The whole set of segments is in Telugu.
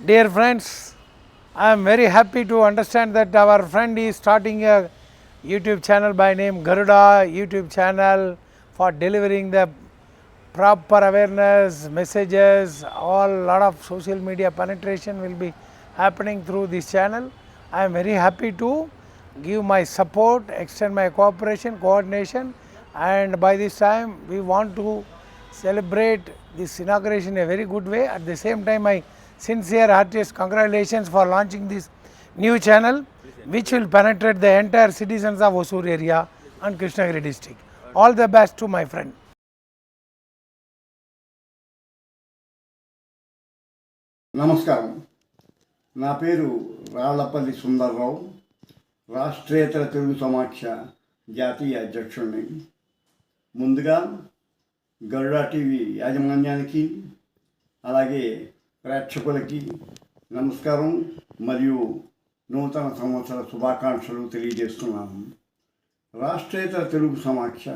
Dear friends, I am very happy to understand that our friend is starting a YouTube channel by name Garuda YouTube channel for delivering the proper awareness messages. All lot of social media penetration will be happening through this channel. I am very happy to give my support, extend my cooperation, coordination, and by this time we want to celebrate this inauguration in a very good way. At the same time, my sincere heartiest congratulations for launching this new channel, which will penetrate the entire citizens of Hosur area and Krishnagiri district. All the best to my friend. నమస్కారం. నా పేరు రాళ్లపల్లి సుందర్రావు, రాష్ట్రేతర తెలుగు సమాఖ్య జాతీయ అధ్యక్షుడిని. ముందుగా గరుడా టీవీ యాజమాన్యానికి అలాగే ప్రేక్షకులకి నమస్కారం మరియు నూతన సంవత్సర శుభాకాంక్షలు తెలియజేస్తున్నాను. రాష్ట్రేతర తెలుగు సమాఖ్య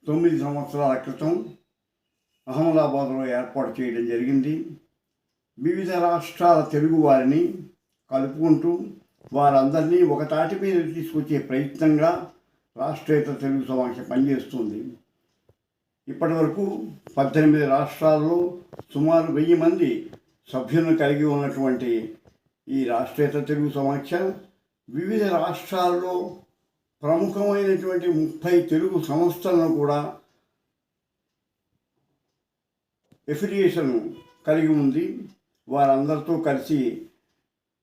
9 సంవత్సరాల క్రితం అహ్మదాబాద్లో ఏర్పాటు చేయడం జరిగింది. వివిధ రాష్ట్రాల తెలుగు వారిని కలుపుకుంటూ వారందరినీ ఒక తాటి మీద తీసుకొచ్చే ప్రయత్నంగా రాష్ట్రేతర తెలుగు సమాఖ్య పనిచేస్తుంది. ఇప్పటి వరకు 18 రాష్ట్రాల్లో సుమారు 1000 మంది సభ్యులను కలిగి ఉన్నటువంటి ఈ రాష్ట్రేతర తెలుగు సమాఖ్య వివిధ రాష్ట్రాల్లో ప్రముఖమైనటువంటి 30 తెలుగు సంస్థలను కూడా ఎఫిలియేషన్ కలిగి ఉంది. వారందరితో కలిసి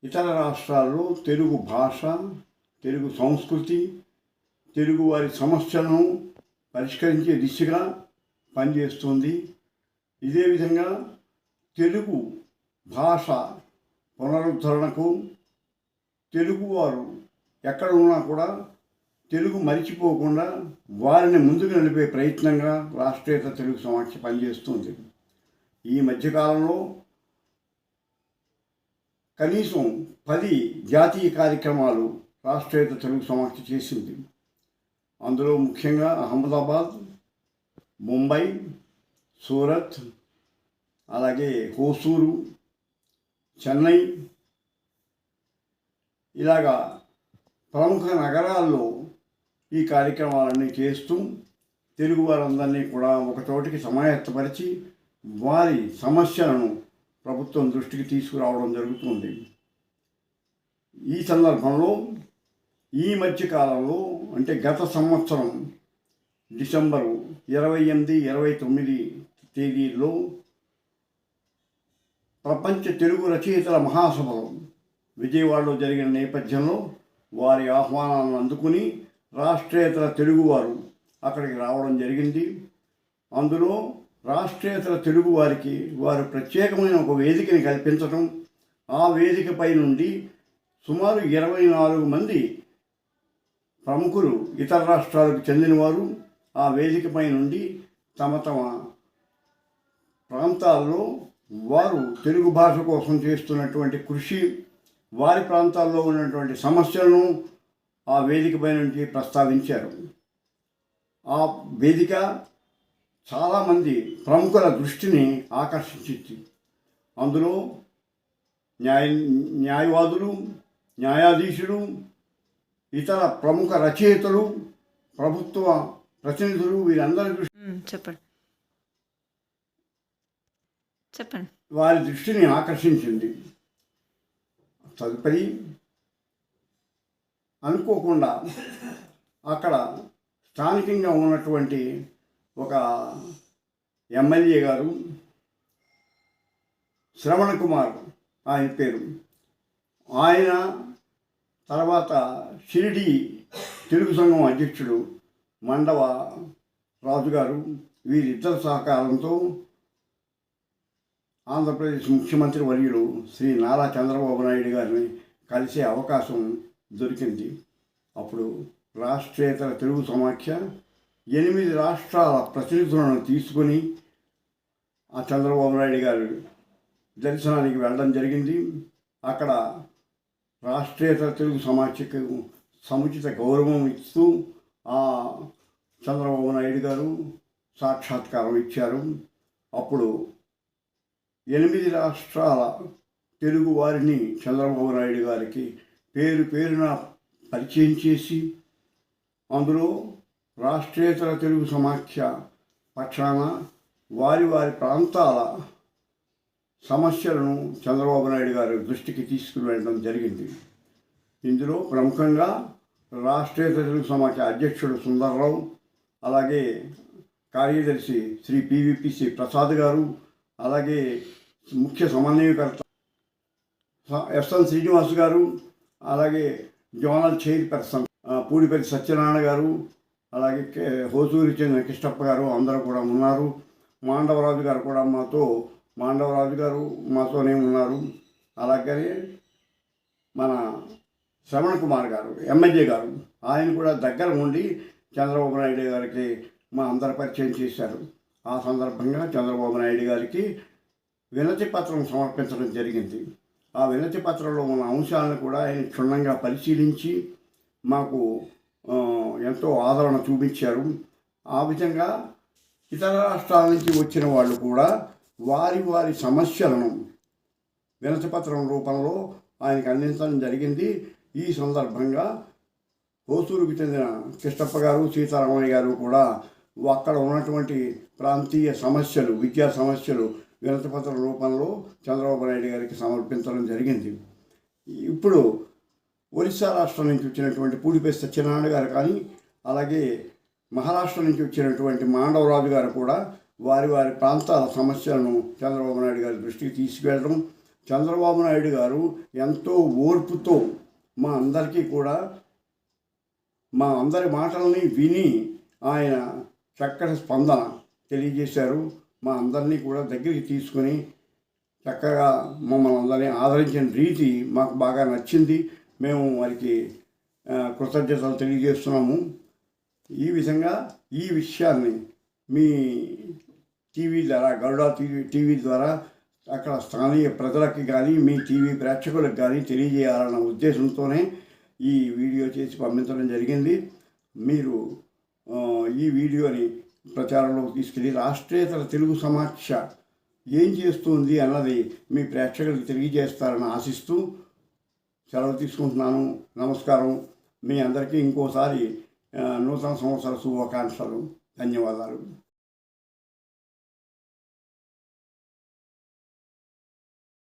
ఇతర రాష్ట్రాల్లో తెలుగు భాష, తెలుగు సంస్కృతి, తెలుగు వారి సమస్యలను పరిష్కరించే దిశగా పనిచేస్తుంది. ఇదే విధంగా తెలుగు భాష పునరుద్ధరణకు తెలుగువారు ఎక్కడ ఉన్నా కూడా తెలుగు మరిచిపోకుండా వారిని ముందుకు నడిపే ప్రయత్నంగా రాష్ట్రేతర తెలుగు సమాఖ్య పనిచేస్తుంది. ఈ మధ్యకాలంలో కనీసం 10 జాతీయ కార్యక్రమాలు రాష్ట్రేతర తెలుగు సమాఖ్య చేసింది. అందులో ముఖ్యంగా అహ్మదాబాద్, ముంబై, సూరత్, అలాగే హోసూరు, చెన్నై ఇలాగా ప్రముఖ నగరాల్లో ఈ కార్యక్రమాలన్నీ చేస్తూ తెలుగు వారందరినీ కూడా ఒకచోటికి సమాయత్తపరిచి వారి సమస్యలను ప్రభుత్వం దృష్టికి తీసుకురావడం జరుగుతుంది. ఈ సందర్భంలో ఈ మధ్యకాలంలో అంటే గత సంవత్సరం డిసెంబరు 28, 29 తేదీల్లో ప్రపంచ తెలుగు రచయితల మహాసభలు విజయవాడలో జరిగిన నేపథ్యంలో వారి ఆహ్వానాలను అందుకుని రాష్ట్రేతర తెలుగువారు అక్కడికి రావడం జరిగింది. అందులో రాష్ట్రేతర తెలుగు వారికి వారు ప్రత్యేకమైన ఒక వేదికని కల్పించడం, ఆ వేదికపై నుండి సుమారు 24 మంది ప్రముఖులు ఇతర రాష్ట్రాలకు చెందినవారు ఆ వేదికపై నుండి తమ తమ ప్రాంతాల్లో వారు తెలుగు భాష కోసం చేస్తున్నటువంటి కృషి, వారి ప్రాంతాల్లో ఉన్నటువంటి సమస్యలను ఆ వేదికపై నుంచి ప్రస్తావించారు. ఆ వేదిక చాలామంది ప్రముఖుల దృష్టిని ఆకర్షించింది. అందులో న్యాయవాదులు, న్యాయాధీశులు, ఇతర ప్రముఖ రచయితలు, ప్రభుత్వ ప్రతినిధులు వీరందరి చెప్పండి వారి దృష్టిని ఆకర్షించింది. తదుపరి అనుకోకుండా అక్కడ స్థానికంగా ఉన్నటువంటి ఒక ఎమ్మెల్యే గారు, శ్రవణ కుమార్ ఆయన పేరు, ఆయన తర్వాత షిరిడి తెలుగు సంఘం అధ్యక్షుడు మండవ రాజు గారు వీరిద్దరి సహకారంతో ఆంధ్రప్రదేశ్ ముఖ్యమంత్రి వర్యులు శ్రీ నారా చంద్రబాబు నాయుడు గారిని కలిసే అవకాశం దొరికింది. అప్పుడు రాష్ట్రేతర తెలుగు సమాఖ్య 8 రాష్ట్రాల ప్రతినిధులను తీసుకొని ఆ చంద్రబాబు నాయుడు గారు దర్శనానికి వెళ్ళడం జరిగింది. అక్కడ రాష్ట్రేతర తెలుగు సమాఖ్యకు సముచిత గౌరవం ఇస్తూ ఆ చంద్రబాబు నాయుడు గారు సాక్షాత్కారం ఇచ్చారు. అప్పుడు 8 రాష్ట్రాల తెలుగు వారిని చంద్రబాబు నాయుడు గారికి పేరు పేరున పరిచయం చేసి అందులో రాష్ట్రేతర తెలుగు సమాఖ్య పక్షాన వారి వారి ప్రాంతాల సమస్యలను చంద్రబాబు నాయుడు గారి దృష్టికి తీసుకుని వెళ్ళడం జరిగింది. ఇందులో ప్రముఖంగా రాష్ట్రేతర తెలుగు సమాఖ్య అధ్యక్షుడు సుందర్రావు, అలాగే కార్యదర్శి శ్రీ పివిపిసి ప్రసాద్ గారు, అలాగే ముఖ్య సమన్వయకర్త ఎస్ఎన్ శ్రీనివాస్ గారు, అలాగే జోనల్ చైర్పర్సన్ పూడిపల్లి సత్యనారాయణ గారు, అలాగే హోసూరి చెందిన కృష్ణప్ప గారు అందరూ కూడా ఉన్నారు. మాండవరాజు గారు కూడా మాతోనే ఉన్నారు. అలాగే మన శ్రవణ కుమార్ గారు ఎమ్మెల్యే గారు, ఆయన కూడా దగ్గర ఉండి చంద్రబాబు నాయుడు గారికి మా అందరి పరిచయం చేశారు. ఆ సందర్భంగా చంద్రబాబు నాయుడు గారికి వినతి పత్రం సమర్పించడం జరిగింది. ఆ వినతి పత్రంలో ఉన్న అంశాలను కూడా ఆయన క్షుణ్ణంగా పరిశీలించి మాకు ఎంతో ఆదరణ చూపించారు. ఆ విధంగా ఇతర రాష్ట్రాల నుంచి వచ్చిన వాళ్ళు కూడా వారి వారి సమస్యలను వినతి పత్రం రూపంలో ఆయనకు అందించడం జరిగింది. ఈ సందర్భంగా హోసూరుకు చెందిన కృష్ణప్ప గారు, సీతారామయ్య గారు కూడా అక్కడ ఉన్నటువంటి ప్రాంతీయ సమస్యలు, విద్యా సమస్యలు వినతి పత్రం రూపంలో చంద్రబాబు నాయుడు గారికి సమర్పించడం జరిగింది. ఇప్పుడు ఒరిస్సా రాష్ట్రం నుంచి వచ్చినటువంటి పూడిపల్లి సత్యనారాయణ గారు కానీ, అలాగే మహారాష్ట్ర నుంచి వచ్చినటువంటి మాండవరాజు గారు కూడా వారి వారి ప్రాంతాల సమస్యలను చంద్రబాబు నాయుడు గారి దృష్టికి తీసుకువెళ్ళడం, చంద్రబాబు నాయుడు గారు ఎంతో ఓర్పుతో మా అందరికీ కూడా మా అందరి మాటల్ని విని ఆయన చక్కటి స్పందన తెలియజేశారు. మా అందరినీ కూడా దగ్గరికి తీసుకొని చక్కగా మమ్మల్ని అందరినీ ఆదరించిన రీతి మాకు బాగా నచ్చింది. మేము వారికి కృతజ్ఞతలు తెలియజేస్తున్నాము. ఈ విధంగా ఈ విషయాన్ని మీ టీవీ ద్వారా, గరుడా టీవీ ద్వారా అక్కడ స్థానిక ప్రజలకి కానీ మీ టీవీ ప్రేక్షకులకు కానీ తెలియజేయాలన్న ఉద్దేశంతోనే ఈ వీడియో చేసి పంపించడం జరిగింది. మీరు ఈ వీడియోని ప్రచారంలోకి తీసుకెళ్ళి రాష్ట్రేతర తెలుగు సమాఖ్య ఏం చేస్తుంది అన్నది మీ ప్రేక్షకులకు తెలియజేస్తారని ఆశిస్తూ సెలవు తీసుకుంటున్నాను. నమస్కారం. మీ అందరికీ ఇంకోసారి నూతన సంవత్సర శుభాకాంక్షలు. ధన్యవాదాలు.